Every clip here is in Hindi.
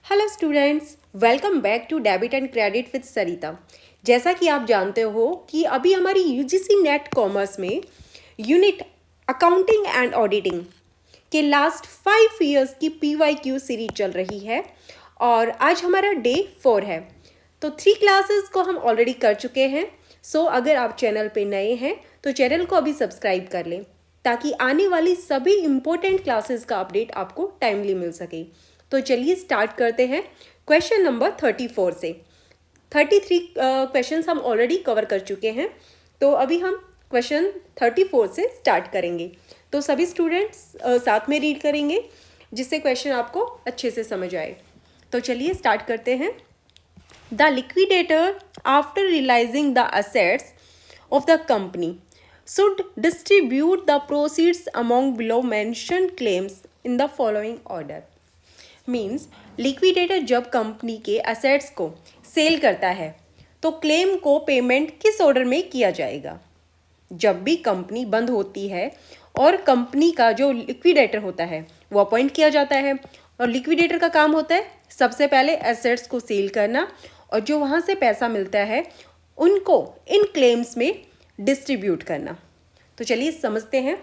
Hello students, welcome back to debit and credit with Sarita. जैसा कि आप जानते हो कि अभी हमारी यूजीसी नेट कॉमर्स में यूनिट अकाउंटिंग एंड ऑडिटिंग के लास्ट 5 इयर्स की PYQ सीरीज चल रही है और आज हमारा डे 4 है। तो 3 क्लासेस को हम ऑलरेडी कर चुके हैं। सो अगर आप चैनल पे नए हैं तो चैनल को अभी सब्सक्राइब कर लें ताकि आने वाली सभी इम्पोर्टेंट क्लासेस का अपडेट आपको टाइमली मिल सके। तो चलिए स्टार्ट करते हैं क्वेश्चन नंबर 34 से। 33 क्वेश्चंस हम ऑलरेडी कवर कर चुके हैं, तो अभी हम क्वेश्चन 34 से स्टार्ट करेंगे। तो सभी स्टूडेंट्स साथ में रीड करेंगे जिससे क्वेश्चन आपको अच्छे से समझ आए। तो चलिए स्टार्ट करते हैं। The liquidator after realising the assets of the company should distribute the proceeds among below mentioned claims in the following order. Means liquidator जब कंपनी के असेट्स को सेल करता है तो क्लेम को पेमेंट किस ऑर्डर में किया जाएगा। जब भी कंपनी बंद होती है और कंपनी का जो लिक्विडेटर होता है वो अपॉइंट किया जाता है और लिक्विडेटर का काम होता है सबसे पहले एसेट्स को सेल करना और जो वहाँ से पैसा मिलता है उनको इन क्लेम्स में डिस्ट्रीब्यूट करना। तो चलिए समझते हैं।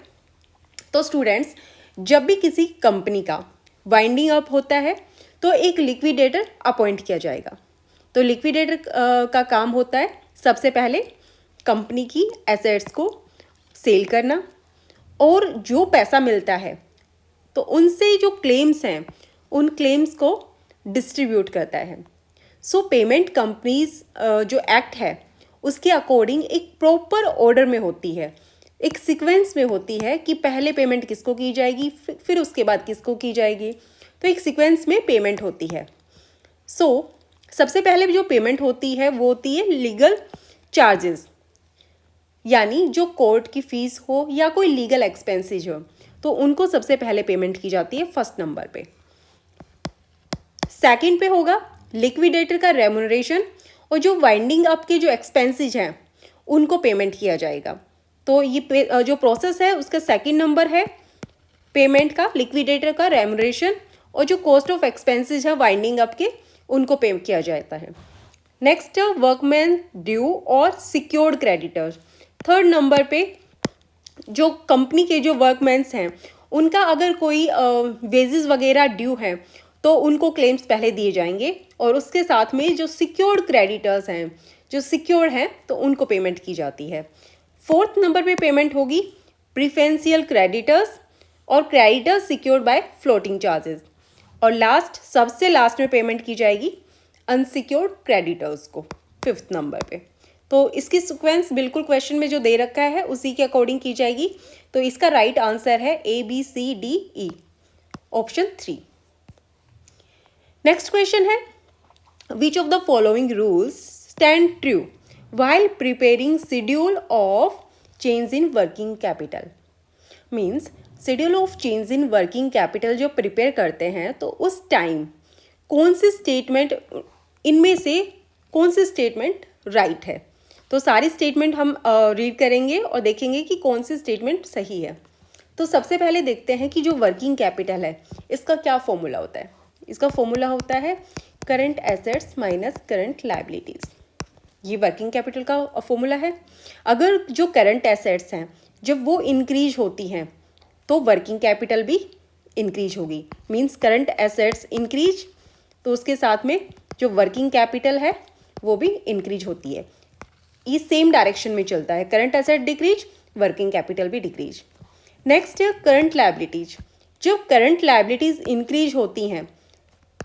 तो स्टूडेंट्स, जब भी किसी कंपनी का वाइंडिंग अप होता है तो एक लिक्विडेटर अपॉइंट किया जाएगा। तो लिक्विडेटर का काम होता है सबसे पहले कंपनी की एसेट्स को सेल करना और जो पैसा मिलता है तो उनसे जो क्लेम्स हैं उन क्लेम्स को डिस्ट्रीब्यूट करता है। सो पेमेंट कंपनीज जो एक्ट है उसके अकॉर्डिंग एक प्रॉपर ऑर्डर में होती है, एक सीक्वेंस में होती है कि पहले पेमेंट किसको की जाएगी फिर उसके बाद किसको की जाएगी। तो एक सीक्वेंस में पेमेंट होती है। सो सबसे पहले जो पेमेंट होती है वो होती है लीगल चार्जेस, यानी जो कोर्ट की फीस हो या कोई लीगल एक्सपेंसेस हो तो उनको सबसे पहले पेमेंट की जाती है फर्स्ट नंबर पे। सेकंड पे होगा लिक्विडेटर का रेम्यूनरेशन और जो वाइंडिंग अप के जो एक्सपेंसेस हैं उनको पेमेंट किया जाएगा। तो ये जो प्रोसेस है उसका सेकंड नंबर है पेमेंट का, लिक्विडेटर का रेम्यूनरेशन और जो कॉस्ट ऑफ एक्सपेंसेस है वाइंडिंग अप के उनको पे किया जाता है। नेक्स्ट वर्कमैन ड्यू और सिक्योर्ड क्रेडिटर्स। थर्ड नंबर पे जो कंपनी के जो वर्कमैन्स हैं उनका अगर कोई वेजेस वगैरह ड्यू है तो उनको क्लेम्स पहले दिए जाएंगे और उसके साथ में जो सिक्योर्ड क्रेडिटर्स हैं जो सिक्योर्ड हैं तो उनको पेमेंट की जाती है। फोर्थ नंबर पे पेमेंट होगी प्रीफरेंशियल क्रेडिटर्स और creditors secured by floating charges और सबसे लास्ट में पेमेंट की जाएगी अनसिक्योर्ड क्रेडिटर्स को फिफ्थ नंबर पे। तो इसकी सीक्वेंस बिल्कुल क्वेश्चन में जो दे रखा है उसी के अकॉर्डिंग की जाएगी। तो इसका राइट आंसर है ABCDE ऑप्शन 3। नेक्स्ट क्वेश्चन है विच of the following rules stand true while preparing schedule of change in working capital। Means schedule of change in working capital जो प्रिपेयर करते हैं तो उस टाइम कौन सी स्टेटमेंट इनमें से कौन सी स्टेटमेंट राइट है। तो सारी स्टेटमेंट हम रीड करेंगे और देखेंगे कि कौन सी स्टेटमेंट सही है। तो सबसे पहले देखते हैं कि जो वर्किंग कैपिटल है इसका क्या फॉर्मूला होता है। इसका फॉर्मूला होता है current assets minus current liabilities. ये वर्किंग कैपिटल का फॉर्मूला है। अगर जो करंट एसेट्स हैं जब वो इंक्रीज होती हैं तो वर्किंग कैपिटल भी इंक्रीज होगी। मींस करंट एसेट्स इंक्रीज तो उसके साथ में जो वर्किंग कैपिटल है वो भी इंक्रीज होती है। ये सेम डायरेक्शन में चलता है, current asset decrease working capital भी डिक्रीज। नेक्स्ट है करंट लायबिलिटीज। जब करंट लायबिलिटीज इंक्रीज होती हैं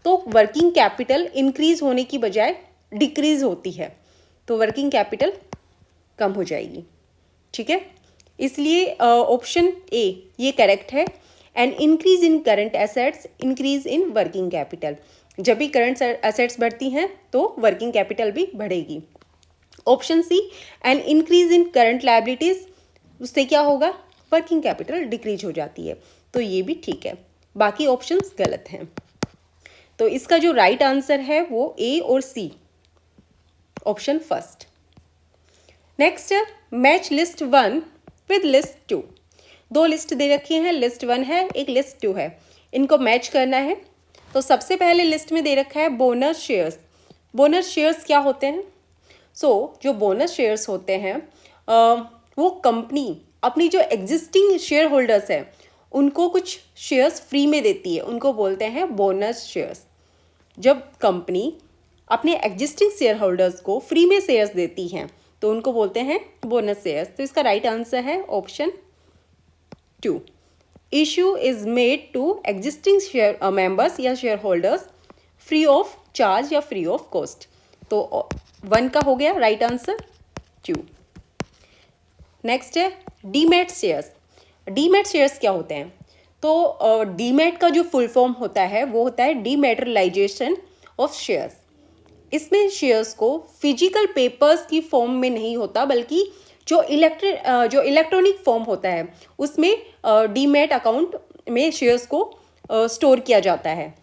तो वर्किंग कैपिटल इंक्रीज होने की बजाय डिक्रीज होती है तो वर्किंग कैपिटल कम हो जाएगी। ठीक है, इसलिए ऑप्शन ए ये करेक्ट है। And increase in current assets increase in working capital. जब भी करंट एसेट्स बढ़ती हैं तो वर्किंग कैपिटल भी बढ़ेगी। Option C and increase in current liabilities, उससे क्या होगा वर्किंग कैपिटल डिक्रीज हो जाती है। तो ये भी ठीक है, बाकी ऑप्शंस गलत हैं। तो इसका जो राइट आंसर है वो ए और C option first. Next match list 1 with list 2। दो लिस्ट दे रखी हैं, लिस्ट 1 है एक लिस्ट 2 है, इनको मैच करना है। तो सबसे पहले लिस्ट में दे रखा है बोनस शेयर्स। बोनस शेयर्स क्या होते हैं? जो बोनस शेयर्स होते हैं वो कंपनी अपनी जो एग्जिस्टिंग शेयर होल्डर्स हैं उनको कुछ शेयर्स फ्री में देती है, उनको बोलते हैं बोनस शेयर्स। जब कंपनी अपने एग्जिस्टिंग शेयर होल्डर्स को फ्री में शेयर्स देती हैं तो उनको बोलते हैं बोनस शेयर्स। तो इसका राइट आंसर है option 2। Issue is made to existing share members या share holders free of charge या फ्री ऑफ कॉस्ट। तो 1 का हो गया राइट आंसर 2। नेक्स्ट है डीमैट शेयर्स। डीमैट शेयर्स क्या होते हैं? तो डीमैट का जो फुल फॉर्म होता है वो होता है डीमैटेरियलाइजेशन ऑफ शेयर्स। इसमें शेयर्स को फिजिकल पेपर्स की फॉर्म में नहीं होता, बल्कि जो इलेक्ट्रॉनिक फॉर्म होता है उसमें डीमैट अकाउंट में शेयर्स को स्टोर किया जाता है।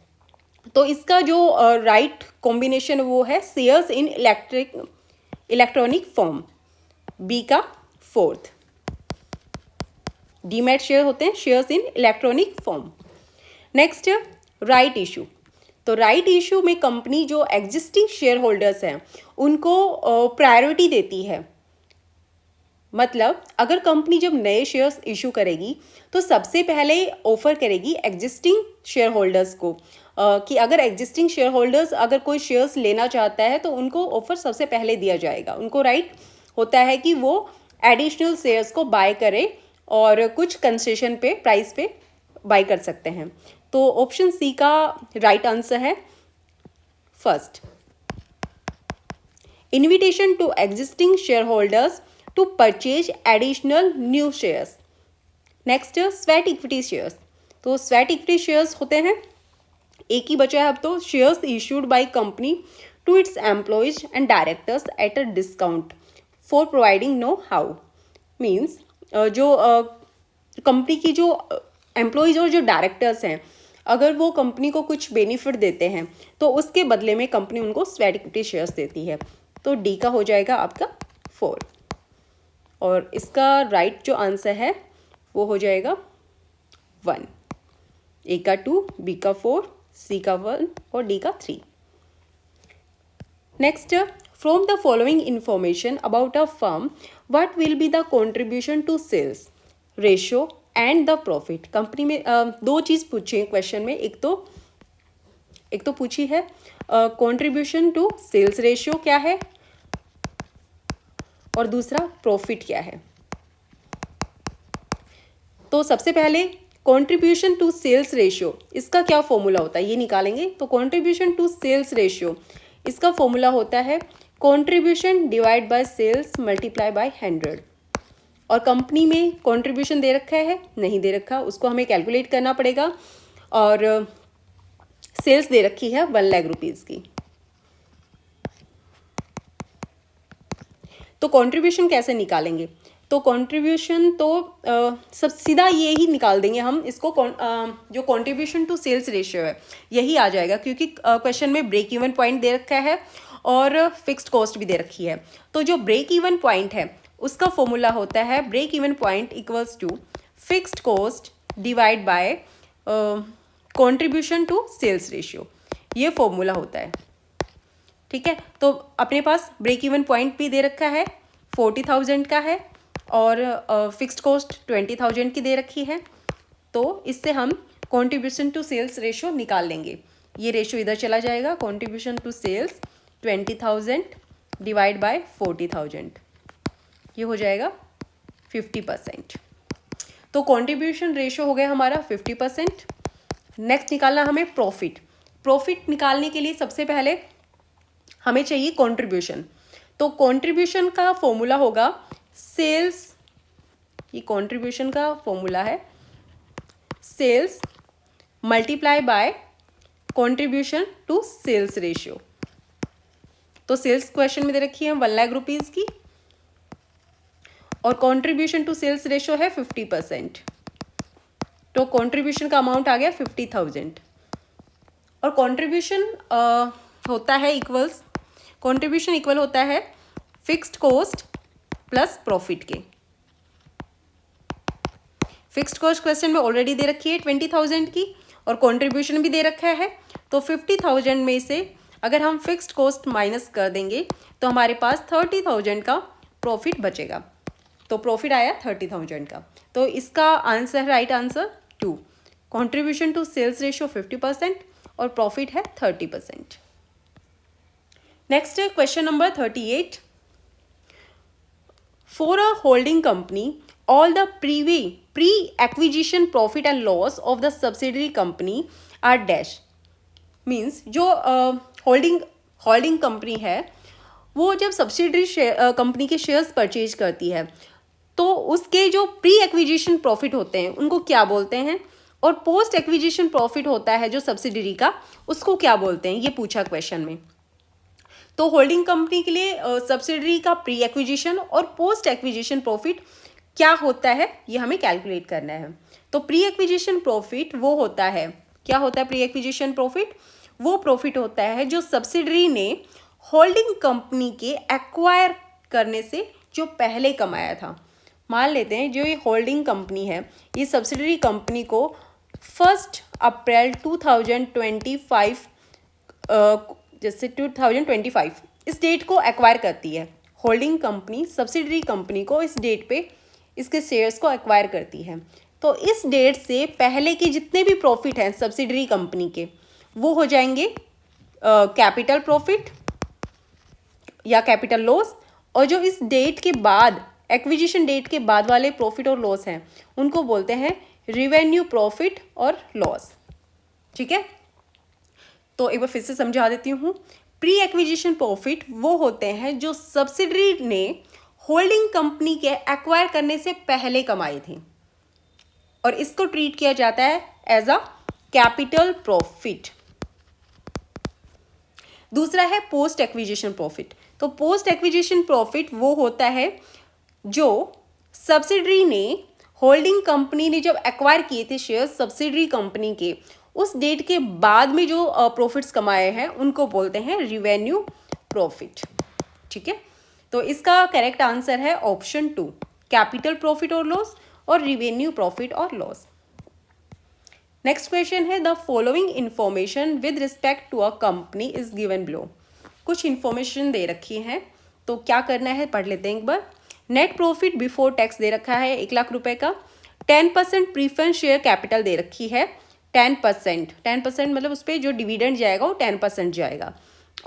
तो इसका जो राइट कॉम्बिनेशन वो है shares in electronic form, B का 4th। डीमैट शेयर होते हैं shares in electronic form. Next right issue. तो राइट इशू में कंपनी जो एग्जिस्टिंग शेयर होल्डर्स हैं उनको प्रायोरिटी देती है। मतलब अगर कंपनी जब नए शेयर्स इशू करेगी तो सबसे पहले ऑफर करेगी एग्जिस्टिंग शेयर होल्डर्स को, कि अगर एग्जिस्टिंग शेयर होल्डर्स अगर कोई शेयर्स लेना चाहता है तो उनको ऑफर सबसे पहले दिया जाएगा। उनको राइट होता है कि वो एडिशनल शेयर्स को बाय करें और कुछ कंसेशन पे प्राइस पे बाय कर सकते हैं। तो ऑप्शन सी का राइट आंसर है 1st। Invitation to existing share holders to purchase additional new shares. Next sweat equity shares. तो स्वेट इक्विटी शेयर्स होते हैं, एक ही बचा है अब तो, shares issued by company to its employees and directors at a discount for providing know how. Means जो कंपनी की जो एम्प्लॉयज और जो डायरेक्टर्स हैं अगर वो कंपनी को कुछ बेनिफिट देते हैं तो उसके बदले में कंपनी उनको स्वेट इक्विटी शेयर्स देती है। तो डी का हो जाएगा आपका 4। और इसका राइट जो आंसर है वो हो जाएगा 1। ए का 2, बी का 4, सी का 1 और डी का 3। Next, from the following information about a firm what will be the contribution to sales ratio and the profit. Company में दो चीज़ पूछी है क्वेश्चन में, एक तो पूछी है कंट्रीब्यूशन टू सेल्स रेशियो क्या है और दूसरा प्रॉफिट क्या है। तो सबसे पहले कंट्रीब्यूशन टू सेल्स रेशियो, इसका क्या फॉर्मूला होता है ये निकालेंगे। तो कंट्रीब्यूशन टू सेल्स रेशियो इसका फॉर्मूला होता है contribution divide by sales multiply by 100। और कंपनी में कंट्रीब्यूशन दे रखा है, नहीं दे रखा, उसको हमें कैलकुलेट करना पड़ेगा। और सेल्स दे रखी है 1 लाख रुपीज़ की। तो कंट्रीब्यूशन कैसे निकालेंगे? तो कंट्रीब्यूशन तो सब सीधा ये ही निकाल देंगे हम इसको, जो कंट्रीब्यूशन टू सेल्स रेशियो है यही आ जाएगा, क्योंकि क्वेश्चन में ब्रेक इवन पॉइंट दे रखा है और फिक्स्ड कॉस्ट भी दे रखी है। तो जो ब्रेक इवन पॉइंट है उसका फॉर्मूला होता है break even point equals to fixed cost divide by contribution to sales ratio, ये फॉर्मूला होता है। ठीक है, तो अपने पास ब्रेक इवन पॉइंट भी दे रखा है 40,000 का है और फिक्स्ड कॉस्ट 20,000 की दे रखी है। तो इससे हम कंट्रीब्यूशन टू सेल्स रेशियो निकाल लेंगे। ये रेशियो इधर चला जाएगा, contribution to sales 20,000 divide by 40,000, ये हो जाएगा 50%। तो कंट्रीब्यूशन रेशियो हो गया हमारा 50%। नेक्स्ट निकालना हमें प्रॉफिट। प्रॉफिट निकालने के लिए सबसे पहले हमें चाहिए कंट्रीब्यूशन। तो कंट्रीब्यूशन का फॉर्मूला होगा सेल्स, ये कंट्रीब्यूशन का फॉर्मूला है sales multiply by contribution to sales ratio. तो सेल्स क्वेश्चन में दे रखी है 1 लाख रुपीज़ की और कंट्रीब्यूशन टू सेल्स रेशियो है 50%। तो कंट्रीब्यूशन का अमाउंट आ गया 50,000 और कंट्रीब्यूशन होता है इक्वल्स, कंट्रीब्यूशन इक्वल होता है फिक्स्ड कॉस्ट प्लस प्रॉफिट के। फिक्स्ड कॉस्ट क्वेश्चन में ऑलरेडी दे रखी है 20,000 की और कंट्रीब्यूशन भी दे रखा है तो 50,000 में से अगर हम फिक्स्ड कॉस्ट माइनस कर देंगे तो हमारे पास 30,000 का प्रॉफिट बचेगा। तो प्रॉफिट आया 30,000 का। तो इसका answer, right answer 2। Contribution to sales ratio 50% और प्रॉफिट है 30%। नेक्स्ट है question number 38। For a holding company all the pre-acquisition profit and loss of the subsidiary company are dash। Means जो होल्डिंग कंपनी है वो जब सब्सिडरी कंपनी के शेयर्स परचेज करती है तो उसके जो प्री एक्विजिशन प्रॉफिट होते हैं उनको क्या बोलते हैं, और पोस्ट एक्विजिशन प्रॉफिट होता है जो सब्सिडरी का, उसको क्या बोलते हैं, ये पूछा क्वेश्चन में। तो होल्डिंग कंपनी के लिए सब्सिडरी का प्री एक्विजिशन और पोस्ट एक्विजिशन प्रॉफिट क्या होता है ये हमें कैलकुलेट करना है। तो प्री एक्विजिशन प्रॉफिट वो होता है, क्या होता है प्री एक्विजिशन प्रॉफिट? वो प्रॉफिट होता है जो सब्सिडरी ने होल्डिंग कंपनी के एक्वायर करने से जो पहले कमाया था। मान लेते हैं जो ये होल्डिंग कंपनी है ये सब्सिडरी कंपनी को 1 अप्रैल 2025 जैसे 2025 इस डेट को एक्वायर करती है। होल्डिंग कंपनी सब्सिडरी कंपनी को इस डेट पे इसके शेयर्स को एक्वायर करती है। तो इस डेट से पहले के जितने भी प्रॉफिट हैं सब्सिडरी कंपनी के वो हो जाएंगे कैपिटल प्रॉफिट या कैपिटल लॉस, और जो इस डेट के बाद एक्विजिशन डेट के बाद वाले प्रॉफिट और लॉस हैं उनको बोलते हैं रिवेन्यू प्रॉफिट और लॉस। ठीक है, तो एक बार फिर से समझा देती हूँ। प्री एक्विजिशन प्रॉफिट वो होते हैं जो सब्सिडरी ने होल्डिंग कंपनी के एक्वायर करने से पहले कमाए थे, और इसको ट्रीट किया जाता है एज अ कैपिटल प्रॉफिट। दूसरा है पोस्ट एक्विजिशन प्रॉफिट। तो पोस्ट एक्विजिशन प्रॉफिट वो होता है जो सब्सिडरी ने होल्डिंग कंपनी ने जब एक्वायर किए थे शेयर सब्सिडरी कंपनी के, उस डेट के बाद में जो प्रॉफिट्स कमाए हैं उनको बोलते हैं रिवेन्यू प्रॉफिट। ठीक है, तो इसका करेक्ट आंसर है ऑप्शन 2, कैपिटल प्रॉफिट और लॉस और रिवेन्यू प्रॉफिट और लॉस। नेक्स्ट क्वेश्चन है the following information with respect to a company is given below. कुछ इंफॉर्मेशन दे रखी है तो क्या करना है पढ़ लेते हैं एक बार। नेट प्रॉफिट बिफोर टैक्स दे रखा है 1 लाख रुपए का। 10% प्रीफरेंस शेयर कैपिटल दे रखी है 10% मतलब उस पर जो डिविडेंड जाएगा वो 10% जाएगा,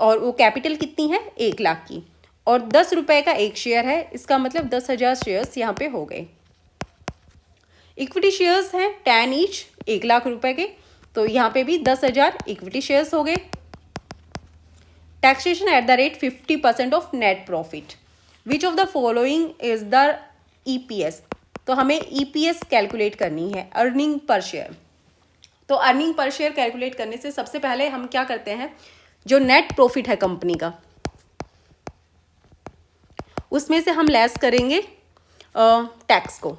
और वो कैपिटल कितनी है 1 लाख की, और 10 रुपए का एक शेयर है, इसका मतलब 10,000 शेयर्स यहाँ पे हो गए। इक्विटी शेयर्स हैं 10 ईच 1 लाख रुपए के, तो यहाँ पे भी 10,000 इक्विटी शेयर्स हो गए। Taxation at the rate 50% of net profit. Which of the following is the EPS. तो हमें ईपीएस कैलकुलेट करनी है, अर्निंग पर शेयर। तो अर्निंग पर शेयर कैलकुलेट करने से सबसे पहले हम क्या करते हैं, जो नेट प्रॉफिट है कंपनी का उसमें से हम लेस करेंगे टैक्स को।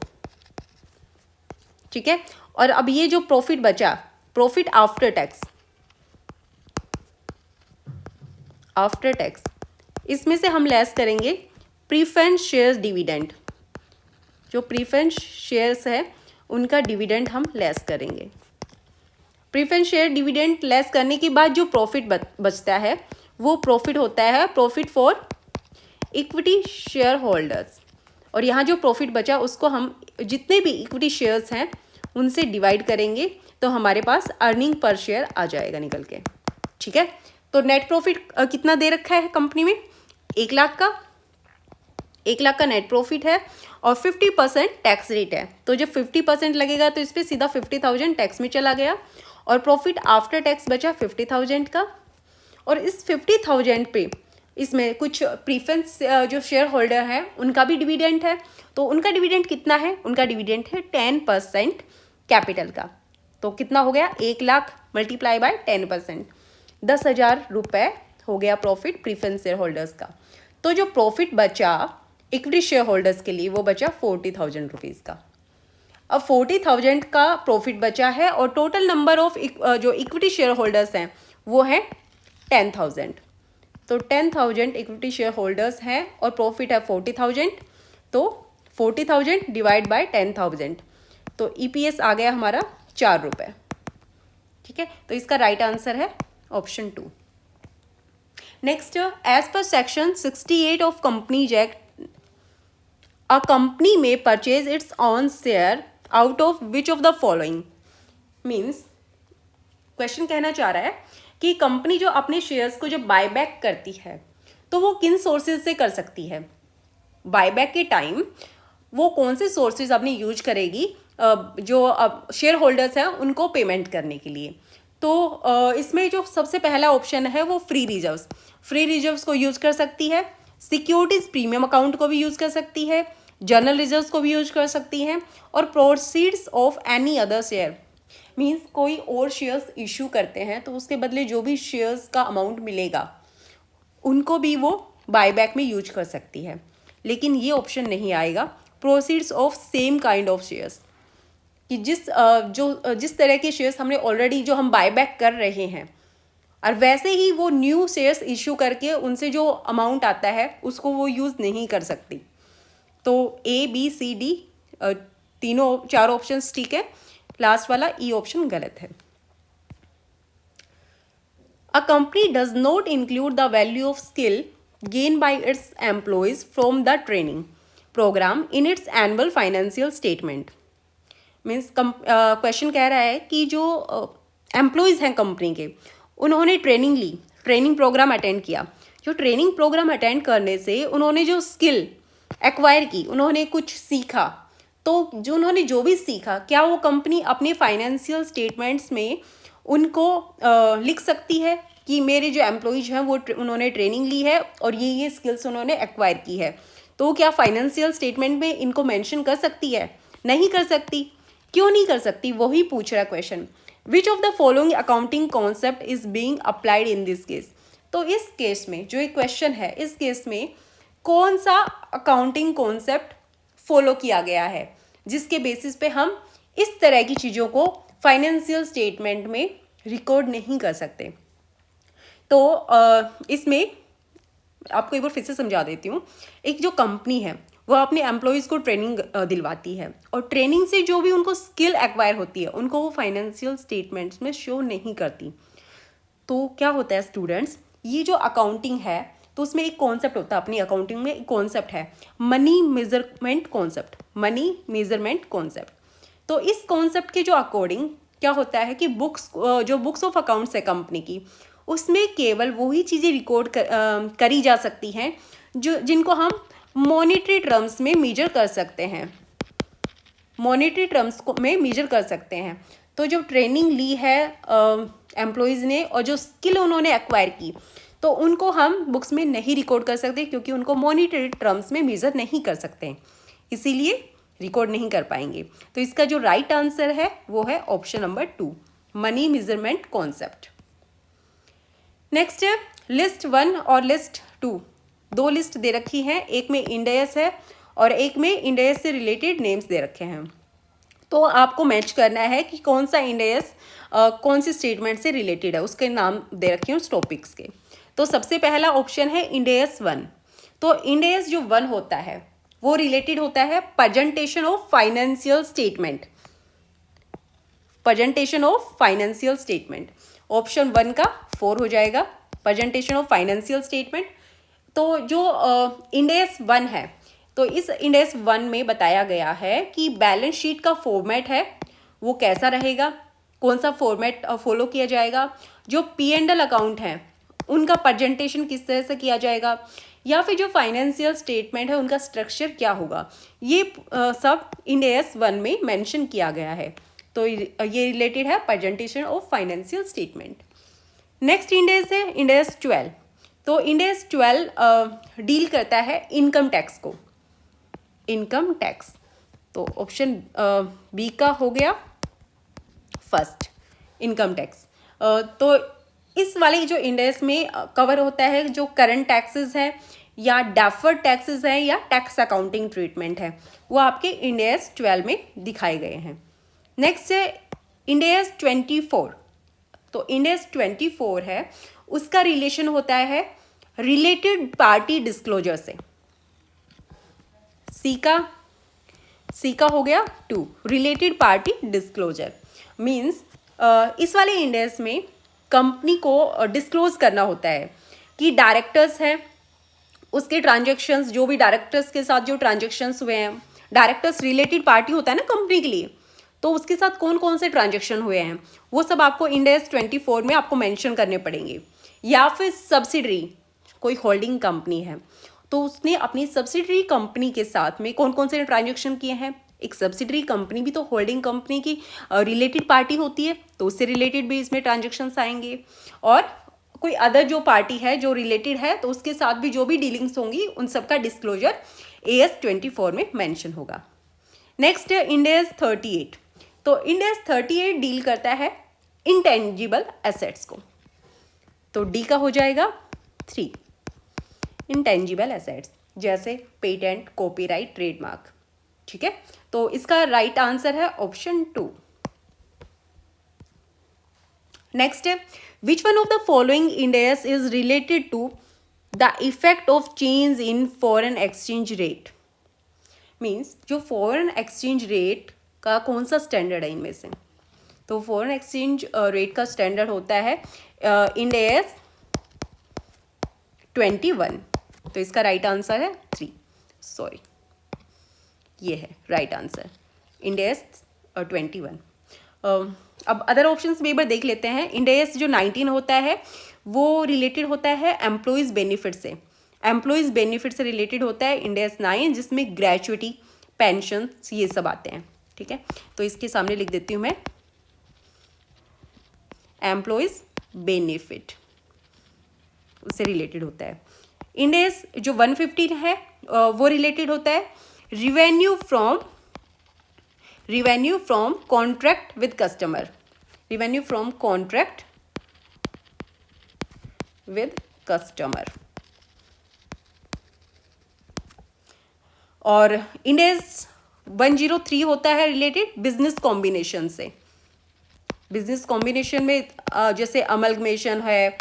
ठीक है, और अब ये जो प्रॉफिट बचा, प्रॉफिट आफ्टर टैक्स, इसमें से हम लेस करेंगे प्रीफरेंस शेयर्स डिविडेंड। जो प्रीफरेंस शेयर्स है उनका डिविडेंड हम लेस करेंगे। प्रीफरेंस शेयर डिविडेंड लेस करने के बाद जो प्रॉफिट बचता है वो प्रॉफिट होता है profit for equity share holders, और यहाँ जो प्रॉफिट बचा उसको हम जितने भी इक्विटी शेयर्स हैं उनसे डिवाइड करेंगे तो हमारे पास अर्निंग पर शेयर आ जाएगा निकल के। ठीक है, तो नेट प्रॉफिट कितना दे रखा है कंपनी में 1 लाख का, 1 लाख का नेट प्रॉफिट है और 50% टैक्स रेट है। तो जब 50% लगेगा तो इस पर सीधा 50,000 टैक्स में चला गया, और प्रॉफिट आफ्टर टैक्स बचा 50,000 का, और इस 50,000 पे इसमें कुछ प्रीफरेंस जो शेयर होल्डर हैं उनका भी डिविडेंड है। तो उनका डिविडेंड कितना है, उनका डिविडेंड है 10% कैपिटल का। तो कितना हो गया 1 लाख मल्टीप्लाई बाय 10%, 10,000 रुपये हो गया प्रॉफिट प्रीफरेंस शेयर होल्डर्स का। तो जो प्रॉफिट बचा इक्विटी शेयर होल्डर्स के लिए वो बचा 40,000 रुपीज़ का। अब 40,000 का प्रॉफिट बचा है और टोटल नंबर ऑफ जो इक्विटी शेयर होल्डर्स हैं वो है 10,000। तो 10,000 इक्विटी शेयर होल्डर्स हैं और प्रॉफिट है 40,000, तो 40,000 डिवाइड बाय 10,000, तो ईपीएस आ गया हमारा 4 रुपये। ठीक है, तो इसका राइट आंसर है option 2। Next, as per section 68 of companies act, a company may purchase its own share out of which of the following. Means question कहना चाह रहा है कि कंपनी जो अपने शेयर्स को जब बायबैक करती है तो वो किन सोर्सेज से कर सकती है। बायबैक के टाइम वो कौन से सोर्सेज अपनी यूज करेगी जो अब शेयर होल्डर्स हैं उनको पेमेंट करने के लिए। तो इसमें जो सबसे पहला ऑप्शन है वो फ्री रिजर्व्स को यूज कर सकती है, सिक्योरिटीज प्रीमियम अकाउंट को भी यूज कर सकती है, जर्नल रिजर्व्स को भी यूज कर सकती हैं, और proceeds of any other share. Means कोई और शेयर्स इशू करते हैं तो उसके बदले जो भी शेयर्स का अमाउंट मिलेगा उनको भी वो बायबैक में यूज कर सकती है। लेकिन ये ऑप्शन नहीं आएगा proceeds of same kind of shares, कि जिस तरह के शेयर्स हमने ऑलरेडी जो हम बायबैक कर रहे हैं और वैसे ही वो न्यू शेयर्स इशू करके उनसे जो अमाउंट आता है उसको वो यूज़ नहीं कर सकती। तो ए बी सी डी तीनों चार ऑप्शंस ठीक है, लास्ट वाला ई ऑप्शन गलत है। A company does not include the value of skill gained by its employees from the training program in its annual financial statement. Means question कह रहा है कि जो एम्प्लॉयज़ हैं कंपनी के, उन्होंने ट्रेनिंग प्रोग्राम अटेंड किया। जो ट्रेनिंग प्रोग्राम अटेंड करने से उन्होंने जो स्किल एक्वायर की, उन्होंने कुछ सीखा, तो उन्होंने जो भी सीखा क्या वो कंपनी अपने फाइनेंशियल स्टेटमेंट्स में उनको लिख सकती है कि मेरे जो एम्प्लॉयज़ हैं वो उन्होंने ट्रेनिंग ली है और ये स्किल्स उन्होंने एक्वायर की है। तो क्या फाइनेंशियल स्टेटमेंट में इनको मेंशन कर सकती है? नहीं कर सकती। क्यों नहीं कर सकती? वही पूछ रहा question. Which of the following accounting concept is being applied in this case. तो इस केस में जो एक क्वेश्चन है, इस केस में कौन सा अकाउंटिंग कॉन्सेप्ट फॉलो किया गया है जिसके बेसिस पे हम इस तरह की चीज़ों को फाइनेंशियल स्टेटमेंट में रिकॉर्ड नहीं कर सकते। तो इसमें आपको एक बार फिर से समझा देती हूँ। एक जो कंपनी है वो अपने एम्प्लॉयज़ को ट्रेनिंग दिलवाती है और ट्रेनिंग से जो भी उनको स्किल एक्वायर होती है उनको वो फाइनेंशियल स्टेटमेंट्स में शो नहीं करती। तो क्या होता है स्टूडेंट्स, ये जो अकाउंटिंग है तो उसमें एक कॉन्सेप्ट होता है, अपनी अकाउंटिंग में एक कॉन्सेप्ट है मनी मेजरमेंट कॉन्सेप्ट। तो इस कॉन्सेप्ट के जो अकॉर्डिंग क्या होता है कि बुक्स ऑफ अकाउंट्स है कंपनी की, उसमें केवल वही चीज़ें रिकॉर्ड करी जा सकती हैं जिनको हम मॉनेटरी टर्म्स में मेजर कर सकते हैं। तो जो ट्रेनिंग ली है एम्प्लॉयज़ ने और जो स्किल उन्होंने एक्वायर की, तो उनको हम बुक्स में नहीं रिकॉर्ड कर सकते क्योंकि उनको मॉनेटरी टर्म्स में मेजर नहीं कर सकते, इसीलिए रिकॉर्ड नहीं कर पाएंगे। तो इसका जो राइट आंसर है वो है option number 2, money measurement concept. Next है लिस्ट 1 और लिस्ट 2। दो लिस्ट दे रखी हैं, एक में इंड एस है और एक में इंड एस से रिलेटेड नेम्स दे रखे हैं। तो आपको मैच करना है कि कौन सा इंड एस कौन सी स्टेटमेंट से रिलेटेड है, उसके नाम दे रखे हैं उस टॉपिक्स के। तो सबसे पहला ऑप्शन है इंड एस 1। तो इंड एस जो 1 होता है वो रिलेटेड होता है presentation of financial statement. Option 1 का 4 हो जाएगा, प्रेजेंटेशन ऑफ फाइनेंशियल स्टेटमेंट। तो जो इंड एस 1 है, तो इस इंड एस 1 में बताया गया है कि बैलेंस शीट का फॉर्मेट है वो कैसा रहेगा, कौन सा फॉर्मेट फॉलो किया जाएगा, जो P&L अकाउंट हैं उनका प्रेजेंटेशन किस तरह से किया जाएगा, या फिर जो फाइनेंशियल स्टेटमेंट है उनका स्ट्रक्चर क्या होगा, ये सब इंड एस 1 में मेंशन किया गया है। तो ये रिलेटेड है presentation of financial statement. Next end S है इंड एस 12। तो इंड एस 12 डील करता है इनकम टैक्स। तो ऑप्शन बी का हो गया फर्स्ट, इनकम टैक्स। तो इस वाले जो इंड एस में कवर होता है जो करंट टैक्सेस हैं या डेफर्ड टैक्सेस हैं या टैक्स अकाउंटिंग ट्रीटमेंट है, वो आपके इंड एस 12 में दिखाए गए हैं। नेक्स्ट है इंड एस 24। तो इंड एस 24 है, उसका रिलेशन होता है रिलेटेड पार्टी डिस्क्लोजर से। सी का हो गया 2, रिलेटेड पार्टी डिस्क्लोजर। मीन्स इस वाले इंड एस में कंपनी को डिस्क्लोज करना होता है कि डायरेक्टर्स हैं, उसके ट्रांजेक्शन्स, जो भी डायरेक्टर्स के साथ जो ट्रांजेक्शन्स हुए हैं, डायरेक्टर्स रिलेटेड पार्टी होता है ना कंपनी के लिए, तो उसके साथ कौन कौन से ट्रांजेक्शन हुए हैं वो सब आपको इंड AS 24 में आपको मेंशन करने पड़ेंगे। या फिर सब्सिडरी, कोई होल्डिंग कंपनी है तो उसने अपनी सब्सिडरी कंपनी के साथ में कौन कौन से ट्रांजेक्शन किए हैं। एक सब्सिडरी कंपनी भी तो होल्डिंग कंपनी की रिलेटेड पार्टी होती है, तो उससे रिलेटेड भी इसमें ट्रांजेक्शन्स आएंगे। और कोई अदर जो पार्टी है जो रिलेटेड है तो उसके साथ भी जो भी डीलिंग्स होंगी उन सब का डिस्क्लोजर AS 24 में मेंशन होगा। नेक्स्ट है इंड AS 38। तो इंड AS 38 डील करता है इंटेंजिबल एसेट्स को, तो डी का हो जाएगा 3, इंटेंजिबल एसेट्स, जैसे पेटेंट, कॉपीराइट, ट्रेडमार्क। ठीक है, तो इसका राइट आंसर है ऑप्शन 2। नेक्स्ट है which one of the following Ind AS is related to the effect of change in foreign exchange rate. Means जो फॉरेन एक्सचेंज रेट का कौन सा स्टैंडर्ड है इनमें से, तो फॉरेन एक्सचेंज रेट का स्टैंडर्ड होता है इंड AS 21, तो इसका राइट आंसर है 3, सॉरी ये है राइट आंसर इंड AS 21। अब अदर ऑप्शंस भी एक बार देख लेते हैं। इंड AS जो 19 होता है वो रिलेटेड होता है एम्प्लॉयज़ बेनिफिट से, एम्प्लॉयज़ बेनिफिट से रिलेटेड होता है इंड AS 9, जिसमें ग्रेचुइटी, पेंशन ये सब आते हैं। ठीक है, तो इसके सामने लिख देती हूँ मैं एम्प्लॉयज़ बेनिफिट, उससे रिलेटेड होता है। इंड AS जो 115 है वो रिलेटेड होता है revenue from contract with customer, revenue from contract with customer। और इंड AS 103 होता है रिलेटेड बिजनेस कॉम्बिनेशन से, बिजनेस कॉम्बिनेशन में जैसे अमलगमेशन है,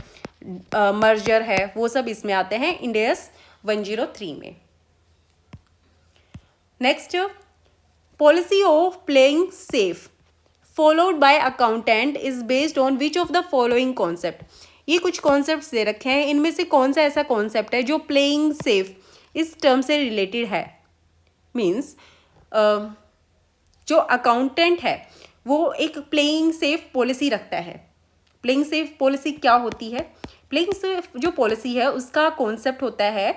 मर्जर है, वो सब इसमें आते हैं इंड AS 103 में। Next policy of playing safe followed by accountant is based on which of the following concept. ये कुछ कॉन्सेप्ट्स दे रखे हैं, इनमें से कौन सा ऐसा कॉन्सेप्ट है जो प्लेइंग सेफ इस टर्म से रिलेटेड है। मीन्स जो अकाउंटेंट है वो एक प्लेइंग सेफ पॉलिसी रखता है। प्लेइंग सेफ पॉलिसी क्या होती है? प्लेइंग सेफ जो पॉलिसी है उसका कॉन्सेप्ट होता है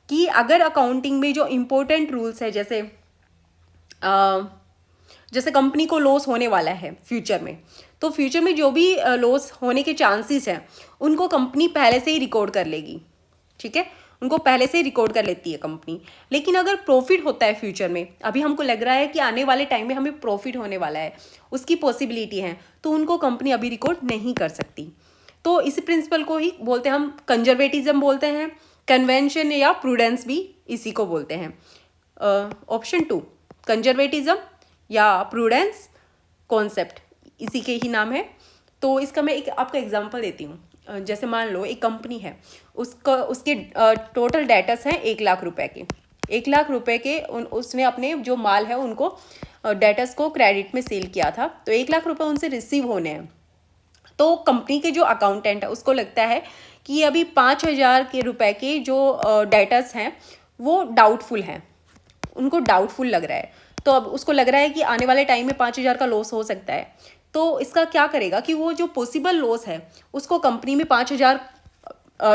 कि अगर अकाउंटिंग में जो इम्पोर्टेंट रूल्स है, जैसे कंपनी को लॉस होने वाला है फ्यूचर में, तो फ्यूचर में जो भी लॉस होने के चांसेस हैं उनको कंपनी पहले से ही रिकॉर्ड कर लेगी। ठीक है, उनको पहले से ही रिकॉर्ड कर लेती है कंपनी। लेकिन अगर प्रॉफिट होता है फ्यूचर में, अभी हमको लग रहा है कि आने वाले टाइम में हमें प्रॉफिट होने वाला है, उसकी पॉसिबिलिटी है, तो उनको कंपनी अभी रिकॉर्ड नहीं कर सकती। तो इसी प्रिंसिपल को ही बोलते हैं हम कंजर्वेटिज्म बोलते हैं, कन्वेंशन या प्रूडेंस भी इसी को बोलते हैं। ऑप्शन 2 कंजर्वेटिज्म या प्रूडेंस कॉन्सेप्ट इसी के ही नाम है। तो इसका मैं एक आपका एग्जांपल देती हूँ। जैसे मान लो एक कंपनी है, उसके टोटल डेटर्स हैं 1 लाख रुपए के। 1 लाख रुपए के उसने अपने जो माल है उनको डेटर्स को क्रेडिट में सेल किया था, तो 1 लाख रुपए उनसे रिसीव होने हैं। तो कंपनी के जो अकाउंटेंट है उसको लगता है कि अभी 5,000 के रुपए के जो डेटर्स हैं वो डाउटफुल हैं, उनको डाउटफुल लग रहा है। तो अब उसको लग रहा है कि आने वाले टाइम में 5,000 का लॉस हो सकता है। तो इसका क्या करेगा कि वो जो पॉसिबल लॉस है उसको कंपनी में 5,000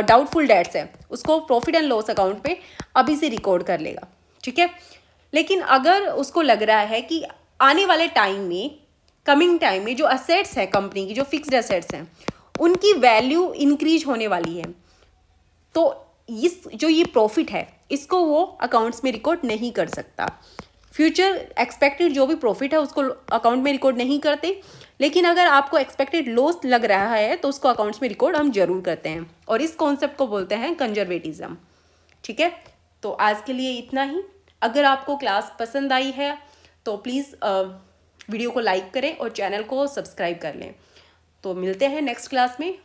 डाउटफुल डेट्स है उसको प्रॉफिट एंड लॉस अकाउंट पे अभी से रिकॉर्ड कर लेगा। ठीक है, लेकिन अगर उसको लग रहा है कि आने वाले टाइम में, कमिंग टाइम में जो असेट्स है कंपनी की, जो फिक्स्ड असेट्स हैं उनकी वैल्यू इंक्रीज होने वाली है, तो इस जो ये प्रॉफिट है इसको वो अकाउंट्स में रिकॉर्ड नहीं कर सकता। फ्यूचर एक्सपेक्टेड जो भी प्रॉफिट है उसको अकाउंट में रिकॉर्ड नहीं करते, लेकिन अगर आपको एक्सपेक्टेड लॉस लग रहा है तो उसको अकाउंट्स में रिकॉर्ड हम जरूर करते हैं, और इस कॉन्सेप्ट को बोलते हैं कंजर्वेटिज्म। ठीक है, तो आज के लिए इतना ही। अगर आपको क्लास पसंद आई है तो प्लीज़ वीडियो को लाइक करें और चैनल को सब्सक्राइब कर लें। तो मिलते हैं नेक्स्ट क्लास में।